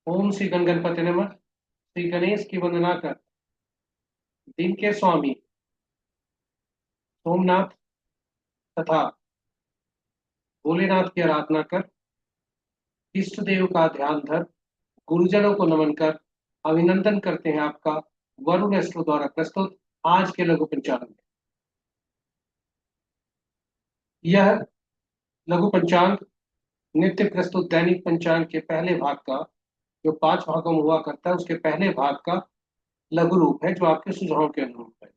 ओम श्री गणगणपति नमः। श्री गणेश की वंदना कर दिन के स्वामी सोमनाथ तथा भोलेनाथ की आराधना कर इष्ट देव का ध्यान धर गुरुजनों को नमन कर अभिनंदन करते हैं आपका वरुण एस्ट्रो द्वारा प्रस्तुत आज के लघु पंचांग में। यह लघु पंचांग नित्य प्रस्तुत दैनिक पंचांग के पहले भाग का, जो 5 भागों में हुआ करता है, उसके पहले भाग का लघु रूप है, जो आपके सुझाव के अनुरूप है।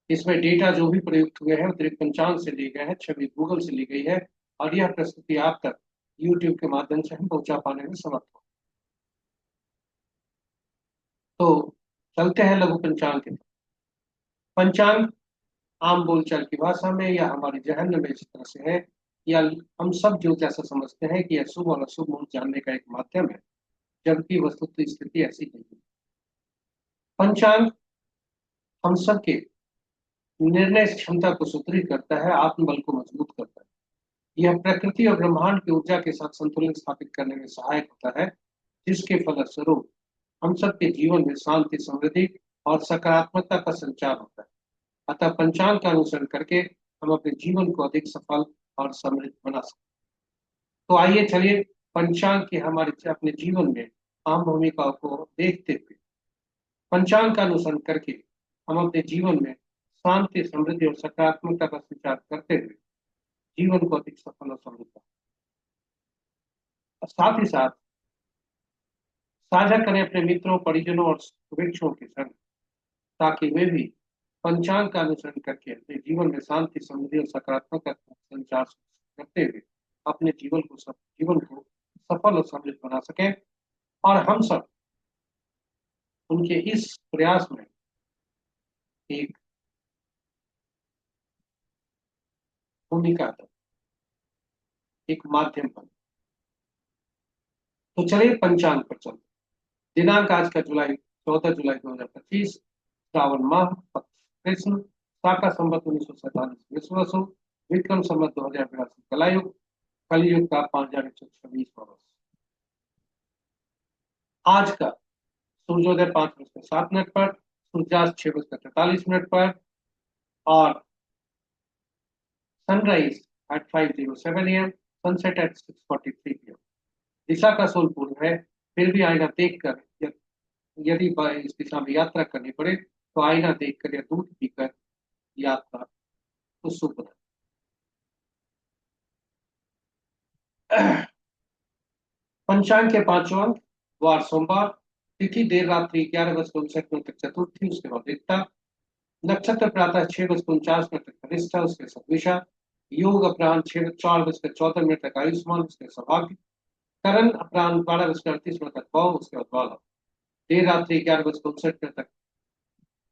इसमें डेटा जो भी प्रयुक्त हुए हैं अतिरिक्त पंचांग से लिए गए हैं, छवि गूगल से ली गई है और यह प्रस्तुति आप तक यूट्यूब के माध्यम से हम पहुंचा पाने में समर्थ हो। तो चलते हैं लघु पंचांग के तरफ। पंचांग आम बोलचाल की भाषा में या हमारे जहन में इस तरह से है, या हम सब जो जैसा समझते हैं कि यह शुभ और अशुभ मुहूर्त जानने का एक माध्यम है, जबकि वस्तुतः स्थिति ऐसी नहीं है। पंचांग हम सबके निर्णय क्षमता को सुदृढ़ करता है, आत्मबल को मजबूत करता है। यह प्रकृति और ब्रह्मांड की ऊर्जा के साथ संतुलन स्थापित करने में सहायक होता है, जिसके फलस्वरूप हम सबके जीवन में शांति, समृद्धि और सकारात्मकता का संचार होता है। अतः पंचांग का अनुसरण करके हम अपने जीवन को अधिक सफल और समृद्ध बना सकते हैं। तो आइए चलिए पंचांग के हमारे अपने जीवन में आम भूमिकाओं को देखते हुए पंचांग का अनुसरण करके हम अपने जीवन में शांति, समृद्धि और सकारात्मकता का संचार करते हुए जीवन को अधिक सफल और समृद्ध बनाएं। और साथ ही साथ साझा करें अपने मित्रों, परिजनों और शुभेच्छुओं के संग, ताकि वे भी पंचांग का अनुसरण करके अपने जीवन में शांति, समृद्धि और सकारात्मक संचार करते हुए अपने जीवन को सफल और समृद्ध बना सकें। और हम सब उनके इस प्रयास में एक भूमिका अदा, एक माध्यम बने। तो चलिए पंचांग पर चलते। दिनांक आज का 14 जुलाई 2025, श्रावण माह, पक्ष कृष्ण, शाका संवत 1947 विश्व वसु, विक्रम संवत 2082 कलायुग, कलयुग का 5126 वर्ष। आज का सूर्योदय 5:07 पर, सूर्यास्त 6:43 पर और sunrise at 5:07 AM, sunset at 6:43 PM। दिशा का सोल पूर्व है, फिर भी आईना देखकर यदि इस दिशा में यात्रा करनी पड़े तो आईना देखकर या दूध पीकर यात्रा को शुभ बनाए। पंचांग के 5 अंक: वार सोमवार, तिथि देर रात्रि 11:59 तक चतुर्थी, उसके बाद एकता, नक्षत्र प्रातः 6:49 तक कनिष्ठा, उसके सद्विषा, योग अपराह्न 4:14 तक आयुष्मान, उसके सौभाग्य, करण अपराह्न 12:38 तक भव, उसके बाद बालव, देर रात्रि 11:59 तक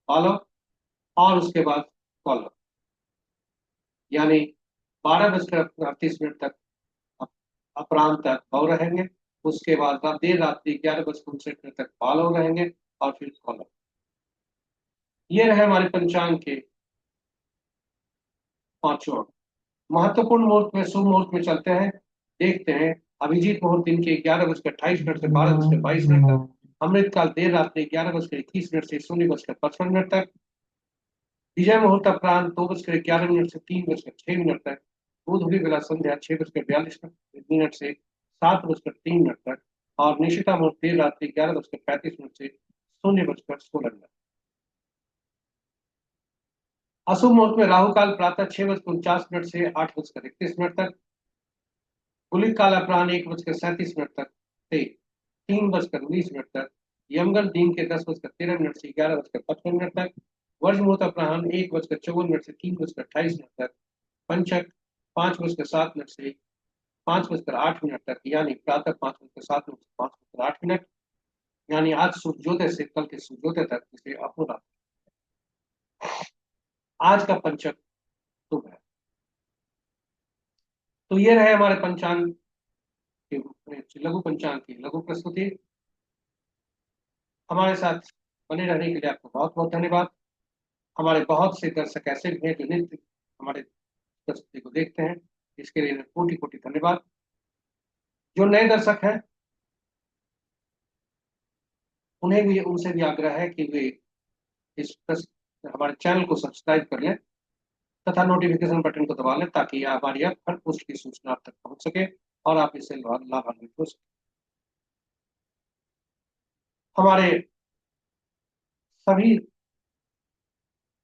बालव और उसके बाद कौलव, यानी 12:38 तक अपराह्न तक भव रहेंगे, उसके बाद देर रात्रि 11:59 तक बालव रहेंगे और फिर कौलव। ये रहे हमारे पंचांग के 5 अंक। महत्वपूर्ण मुहूर्त में, शुभ मुहूर्त में चलते हैं, देखते हैं। अभिजीत मुहूर्त दिन के 11:28 से 12:22 तक, अमृतकाल देर रात्रि 11:21 से 0:55 तक, विजय मुहूर्त अपराह्न 2:11 से 3:06 तक, बुध भी बेला संध्या 6:42 से 7:03 तक और निशिता मुहूर्त देर रात्रि 11:35 से 0:16। अशुभ मुहूर्त में राहु काल प्रातः 6:49 से 8:31 तक, गुलिक काल अपराह्न 1:37 तक से 3:19 तक, यमगंड दिन के 10:13 से 11:55 तक, वर्ज मुहूर्त अपराह्न 1:54 से 3:28 तक, पंचक 5:07 से 5:08 तक, यानी प्रातः 5:07 से 5:08, यानी आज सूर्योदय से कल के सूर्योदय तक, जिसे अहोरात्र। आज का पंचक शुभ है। तो ये रहे हमारे पंचांग के लघु पंचांग की लघु प्रस्तुति। हमारे साथ बने रहने के लिए आपको बहुत बहुत धन्यवाद। हमारे बहुत से दर्शक ऐसे भी हैं जो नित्य हमारे प्रस्तुति को देखते हैं, इसके लिए कोटि कोटि धन्यवाद। जो नए दर्शक हैं उन्हें भी, उनसे भी आग्रह है कि वे हमारे चैनल को सब्सक्राइब कर लें तथा नोटिफिकेशन बटन को दबा लें, ताकि हमारी हर पोस्ट की सूचना आप तक पहुंच सके और आप इससे लाभान्वित हो सके। हमारे सभी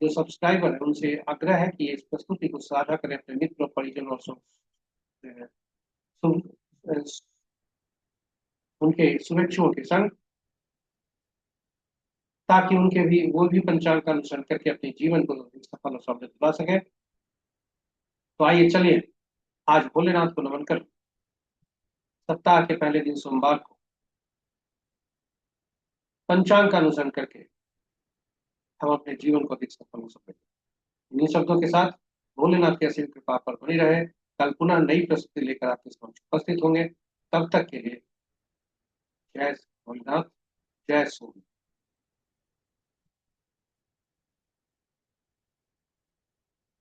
जो सब्सक्राइबर है उनसे आग्रह है कि इस प्रस्तुति को साझा करें अपने मित्र और परिजन और उनके शुभेच्छुओं के संग, ताकि उनके भी वो भी पंचांग का अनुसरण करके अपने जीवन को सफल और समृद्ध बना सके। तो आइए चलिए आज भोलेनाथ को नमन कर सप्ताह के पहले दिन सोमवार को पंचांग का अनुसरण करके हम अपने जीवन को अधिक सफल हो सके। इन्हीं शब्दों के साथ भोलेनाथ की असीम कृपा पर बनी रहे। कल पुनः नई प्रस्तुति लेकर आपके समक्ष उपस्थित होंगे। तब तक के लिए जय भोलेनाथ, जय सोमनाथ।